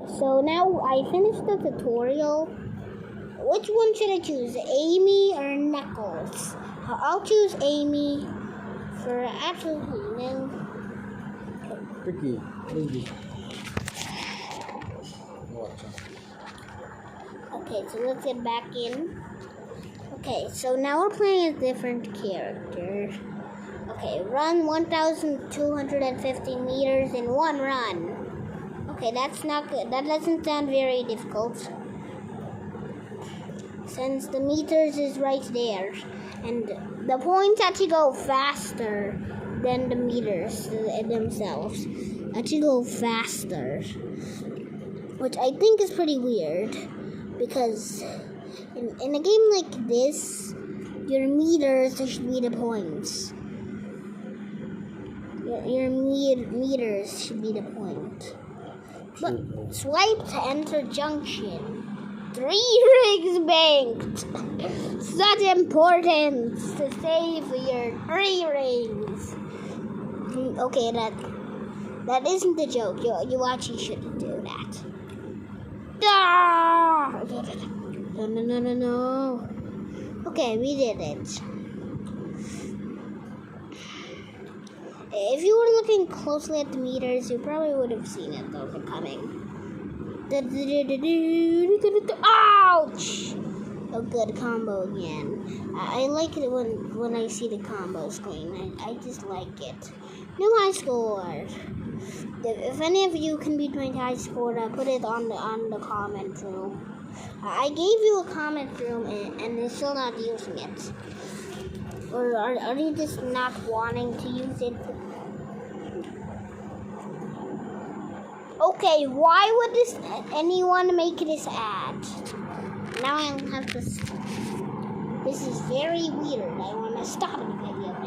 So now I finished the tutorial. Which one should I choose, Amy or Knuckles? I'll choose Amy for absolutely no. Ricky, maybe. Watch. Okay, so let's get back in. Okay, so now we're playing a different character. Okay, run 1,250 meters in one run. Okay, that's not good. That doesn't sound very difficult. Since the meters is right there. And the points actually go faster than the meters themselves. Actually go faster. Which I think is pretty weird. Because in a game like this, your meters should be the points. Your meters should be the point. But swipe to enter junction. 3 rings banked. Such importance to save your 3 rings. Okay, that isn't a joke. You actually shouldn't do that. No. Okay, we did it. If you were looking closely at the meters, you probably would have seen it though coming. Ouch! A good combo again. I like it when I see the combo screen. I just like it. New high score. If any of you can beat my high score, put it on the comment room. I gave you a comment room and you're still not using it. Or are you just not wanting to use it? Okay, why would anyone make this ad? Now I have to. This is very weird. I want to stop the video now.